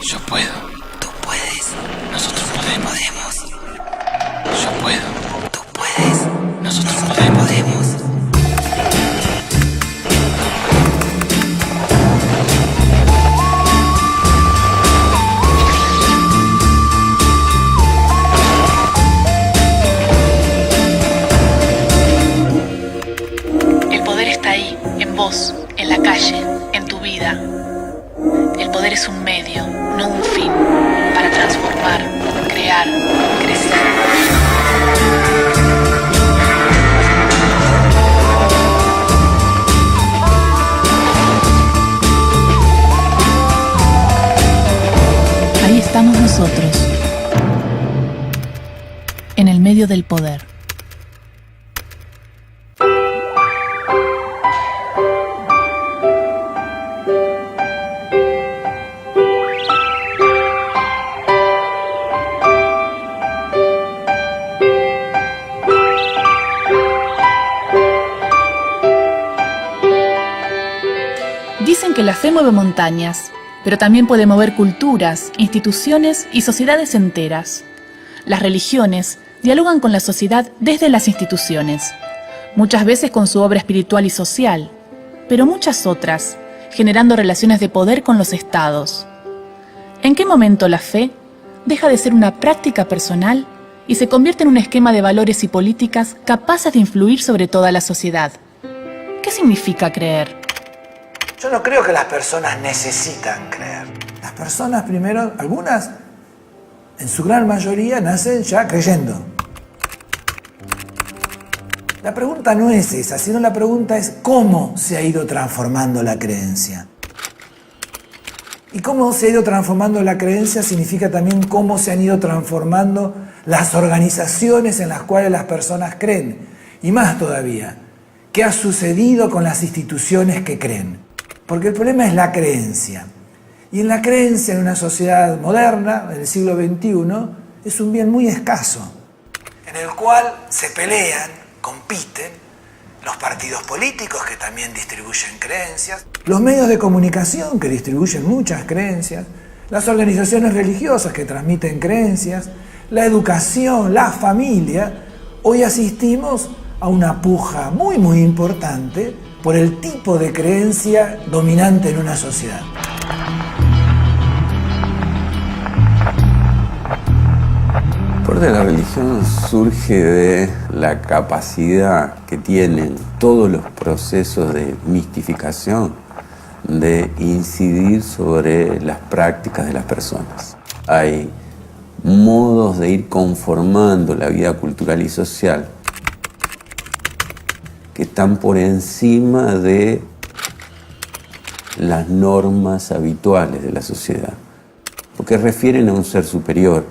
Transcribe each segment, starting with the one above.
Yo puedo. Tú puedes. Nosotros podemos. Yo puedo. Tú puedes. Nosotros podemos. El poder está ahí, en vos, en la calle, en tu vida. El poder es un medio, no un fin, para transformar, crear, crecer. Ahí estamos nosotros, en el medio del poder. Dicen que la fe mueve montañas, pero también puede mover culturas, instituciones y sociedades enteras. Las religiones dialogan con la sociedad desde las instituciones, muchas veces con su obra espiritual y social, pero muchas otras generando relaciones de poder con los estados. ¿En qué momento la fe deja de ser una práctica personal y se convierte en un esquema de valores y políticas capaces de influir sobre toda la sociedad? ¿Qué significa creer? Yo no creo que las personas necesitan creer. Las personas primero, algunas, en su gran mayoría, nacen ya creyendo. La pregunta no es esa, sino la pregunta es cómo se ha ido transformando la creencia. Y cómo se ha ido transformando la creencia significa también cómo se han ido transformando las organizaciones en las cuales las personas creen. Y más todavía, ¿qué ha sucedido con las instituciones que creen? Porque el problema es la creencia. Y en la creencia en una sociedad moderna, en el siglo XXI, es un bien muy escaso, en el cual se pelean, compiten, los partidos políticos que también distribuyen creencias, los medios de comunicación que distribuyen muchas creencias, las organizaciones religiosas que transmiten creencias, la educación, la familia. Hoy asistimos a una puja muy importante por el tipo de creencia dominante en una sociedad. El poder de la religión surge de la capacidad que tienen todos los procesos de mistificación de incidir sobre las prácticas de las personas. Hay modos de ir conformando la vida cultural y social que están por encima de las normas habituales de la sociedad, porque refieren a un ser superior.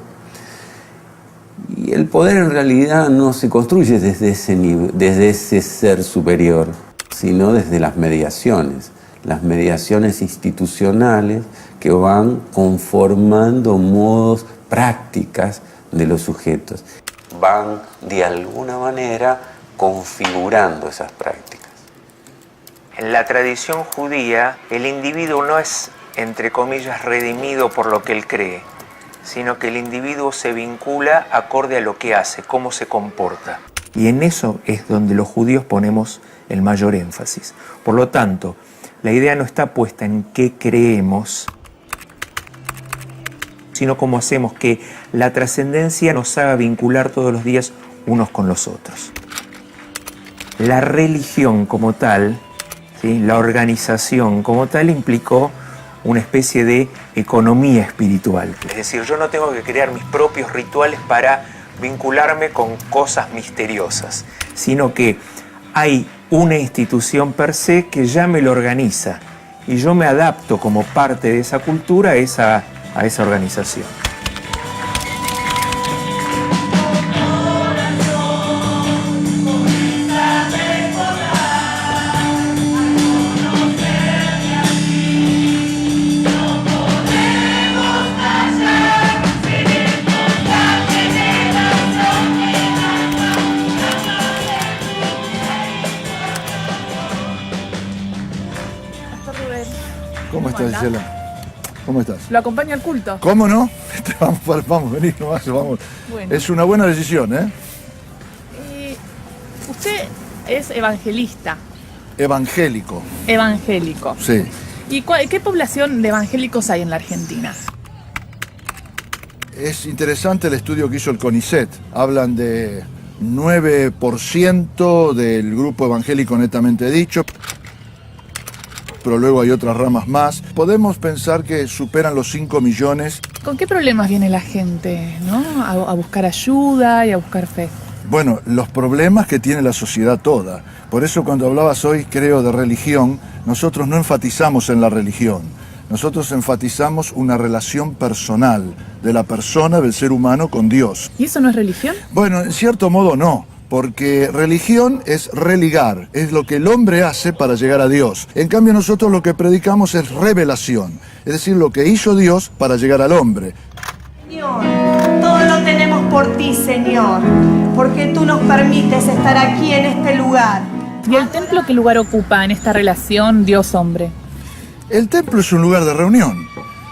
Y el poder en realidad no se construye desde ese ser superior, sino desde las mediaciones institucionales que van conformando modos, prácticas de los sujetos. Van de alguna manera configurando esas prácticas. En la tradición judía, el individuo no es, entre comillas, redimido por lo que él cree, sino que el individuo se vincula acorde a lo que hace, cómo se comporta. Y en eso es donde los judíos ponemos el mayor énfasis. Por lo tanto, la idea no está puesta en qué creemos, sino cómo hacemos que la trascendencia nos haga vincular todos los días unos con los otros. La religión como tal, ¿sí?, la organización como tal implicó una especie de economía espiritual. Es decir, yo no tengo que crear mis propios rituales para vincularme con cosas misteriosas, sino que hay una institución per se que ya me lo organiza y yo me adapto como parte de esa cultura a esa organización. ¿Cómo estás, Gisela? ¿Cómo estás? ¿Lo acompaña al culto? ¿Cómo no? Vamos, vení nomás, vamos. Bueno. Es una buena decisión, ¿eh? Usted es evangelista. Evangélico, Evangélico. sí. ¿Y qué población de evangélicos hay en la Argentina? Es interesante el estudio que hizo el CONICET. Hablan de 9% del grupo evangélico netamente dicho, pero luego hay otras ramas más. Podemos pensar que superan los 5 millones. ¿Con qué problemas viene la gente, ¿no? A buscar ayuda y a buscar fe. Bueno, los problemas que tiene la sociedad toda. Por eso cuando hablabas hoy, creo, de religión, nosotros no enfatizamos en la religión. Nosotros enfatizamos una relación personal de la persona, del ser humano con Dios. ¿Y eso no es religión? Bueno, en cierto modo no, porque religión es religar, es lo que el hombre hace para llegar a Dios. En cambio nosotros lo que predicamos es revelación, es decir, lo que hizo Dios para llegar al hombre. Señor, todo lo tenemos por ti, Señor, porque tú nos permites estar aquí en este lugar. ¿Y el templo qué lugar ocupa en esta relación Dios-hombre? El templo es un lugar de reunión.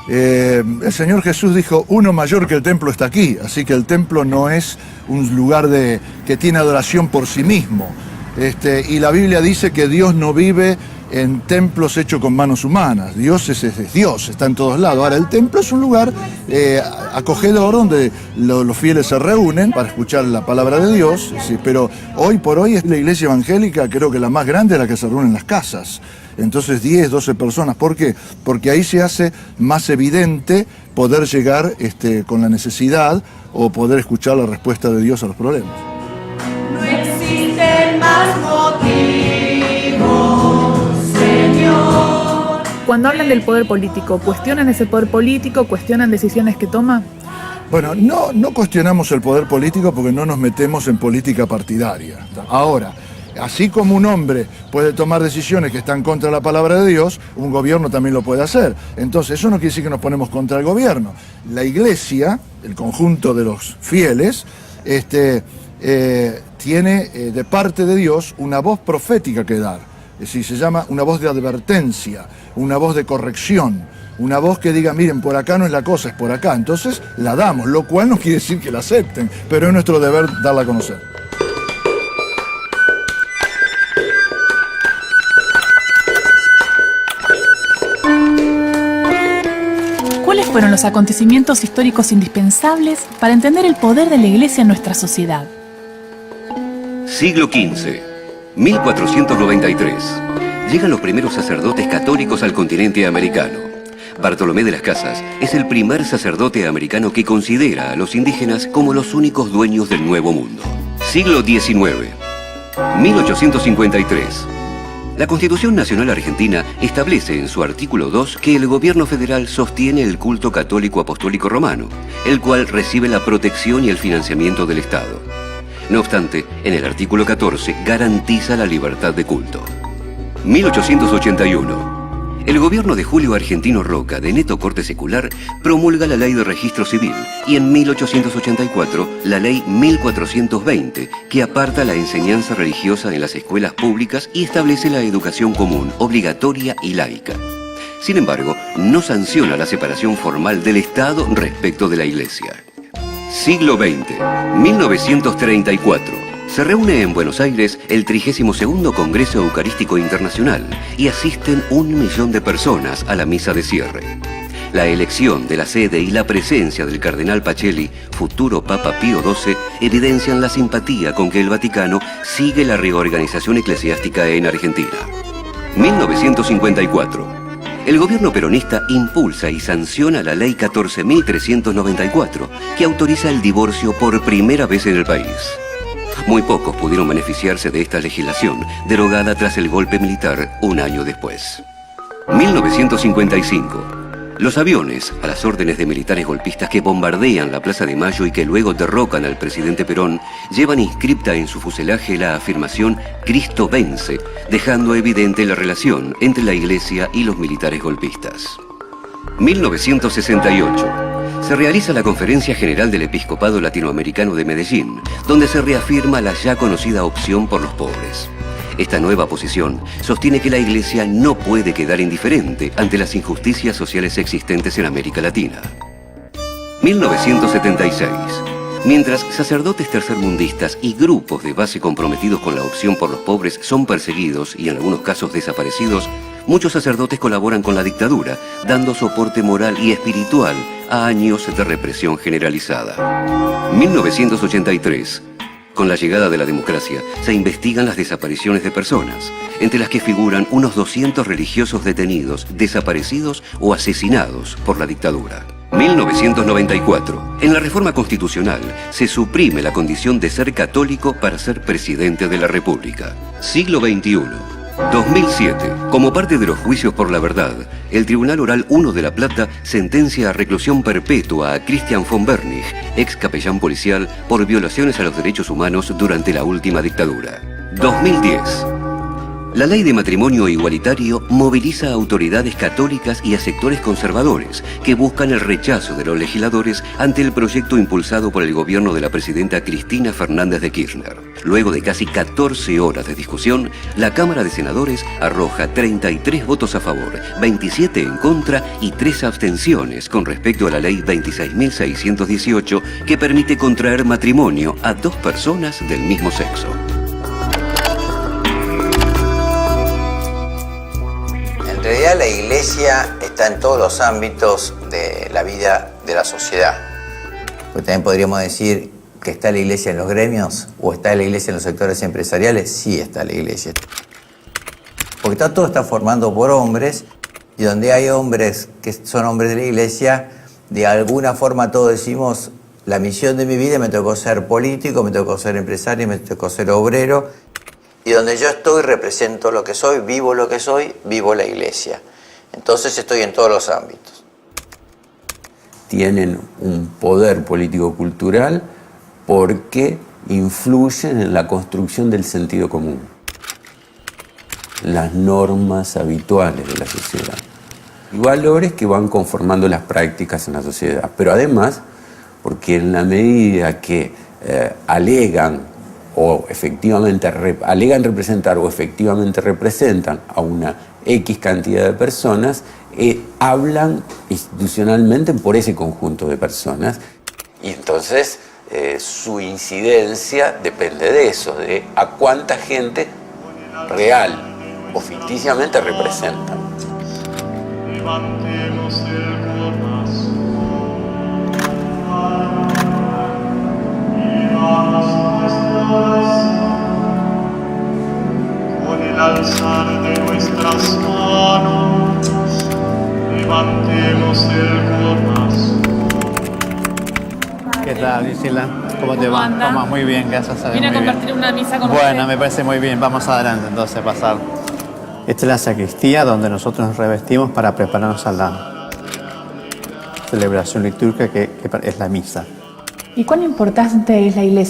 El Señor Jesús dijo, uno mayor que el templo está aquí, así que el templo no es un lugar que tiene adoración por sí mismo. Y la Biblia dice que Dios no vive en templos hechos con manos humanas. Dios es Dios, está en todos lados. Ahora, el templo es un lugar acogedor donde los fieles se reúnen para escuchar la palabra de Dios, sí, pero hoy por hoy es la iglesia evangélica, creo que la más grande es la que se reúne en las casas. Entonces 10, 12 personas. ¿Por qué? Porque ahí se hace más evidente poder llegar con la necesidad o poder escuchar la respuesta de Dios a los problemas. No existen más motivos, Señor. Cuando hablan del poder político, ¿cuestionan ese poder político? ¿Cuestionan decisiones que toma? Bueno, no cuestionamos el poder político porque no nos metemos en política partidaria. Ahora, así como un hombre puede tomar decisiones que están contra la palabra de Dios, un gobierno también lo puede hacer. Entonces, eso no quiere decir que nos ponemos contra el gobierno. La iglesia, el conjunto de los fieles, tiene de parte de Dios una voz profética que dar. Es decir, se llama una voz de advertencia, una voz de corrección, una voz que diga, miren, por acá no es la cosa, es por acá. Entonces, la damos, lo cual no quiere decir que la acepten, pero es nuestro deber darla a conocer. ¿Cuáles fueron los acontecimientos históricos indispensables para entender el poder de la Iglesia en nuestra sociedad? Siglo XV, 1493. Llegan los primeros sacerdotes católicos al continente americano. Bartolomé de las Casas es el primer sacerdote americano que considera a los indígenas como los únicos dueños del Nuevo Mundo. Siglo XIX, 1853. La Constitución Nacional Argentina establece en su artículo 2 que el gobierno federal sostiene el culto católico apostólico romano, el cual recibe la protección y el financiamiento del Estado. No obstante, en el artículo 14 garantiza la libertad de culto. 1881. El gobierno de Julio Argentino Roca, de neto corte secular, promulga la Ley de Registro Civil y en 1884 la Ley 1420, que aparta la enseñanza religiosa en las escuelas públicas y establece la educación común, obligatoria y laica. Sin embargo, no sanciona la separación formal del Estado respecto de la Iglesia. Siglo XX, 1934. Se reúne en Buenos Aires el 32º Congreso Eucarístico Internacional y asisten 1 millón de personas a la misa de cierre. La elección de la sede y la presencia del cardenal Pacelli, futuro Papa Pío XII, evidencian la simpatía con que el Vaticano sigue la reorganización eclesiástica en Argentina. 1954. El gobierno peronista impulsa y sanciona la Ley 14.394, que autoriza el divorcio por primera vez en el país. Muy pocos pudieron beneficiarse de esta legislación, derogada tras el golpe militar un año después. 1955. Los aviones, a las órdenes de militares golpistas que bombardean la Plaza de Mayo y que luego derrocan al presidente Perón, llevan inscripta en su fuselaje la afirmación «Cristo vence», dejando evidente la relación entre la Iglesia y los militares golpistas. 1968. Se realiza la Conferencia General del Episcopado Latinoamericano de Medellín, donde se reafirma la ya conocida opción por los pobres. Esta nueva posición sostiene que la Iglesia no puede quedar indiferente ante las injusticias sociales existentes en América Latina. 1976. Mientras sacerdotes tercermundistas y grupos de base comprometidos con la opción por los pobres son perseguidos y en algunos casos desaparecidos, muchos sacerdotes colaboran con la dictadura, dando soporte moral y espiritual a años de represión generalizada. 1983. Con la llegada de la democracia, se investigan las desapariciones de personas, entre las que figuran unos 200 religiosos detenidos, desaparecidos o asesinados por la dictadura. 1994. En la reforma constitucional se suprime la condición de ser católico para ser presidente de la República. Siglo XXI. 2007. Como parte de los juicios por la verdad, el Tribunal Oral 1 de La Plata sentencia a reclusión perpetua a Christian von Bernich, ex capellán policial, por violaciones a los derechos humanos durante la última dictadura. 2010. La ley de matrimonio igualitario moviliza a autoridades católicas y a sectores conservadores que buscan el rechazo de los legisladores ante el proyecto impulsado por el gobierno de la presidenta Cristina Fernández de Kirchner. Luego de casi 14 horas de discusión, la Cámara de Senadores arroja 33 votos a favor, 27 en contra y 3 abstenciones con respecto a la ley 26.618 que permite contraer matrimonio a 2 personas del mismo sexo. En realidad la Iglesia está en todos los ámbitos de la vida de la sociedad. Porque también podríamos decir que está la Iglesia en los gremios o está la Iglesia en los sectores empresariales. Sí está la Iglesia. Porque todo está formado por hombres y donde hay hombres que son hombres de la Iglesia, de alguna forma todos decimos, la misión de mi vida me tocó ser político, me tocó ser empresario, me tocó ser obrero. Y donde yo estoy, represento lo que soy, vivo la Iglesia. Entonces estoy en todos los ámbitos. Tienen un poder político-cultural porque influyen en la construcción del sentido común, las normas habituales de la sociedad y valores que van conformando las prácticas en la sociedad. Pero además, porque en la medida que alegan representar o efectivamente representan a una X cantidad de personas, hablan institucionalmente por ese conjunto de personas. Y entonces su incidencia depende de eso, de a cuánta gente real o ficticiamente representan. Levantemos el corazón y damos nuestra oración con el alzar de nuestras manos. Levantemos el corazón. ¿Qué tal, Gisela? ¿Cómo te va? anda? Vamos muy bien, gracias a Dios. Vine a muy bien. compartir una misa con Bueno, usted. me parece muy bien. Vamos adelante entonces a pasar. Esta es la sacristía donde nosotros nos revestimos para prepararnos a la celebración litúrgica que es la misa. ¿Y cuán importante es la iglesia?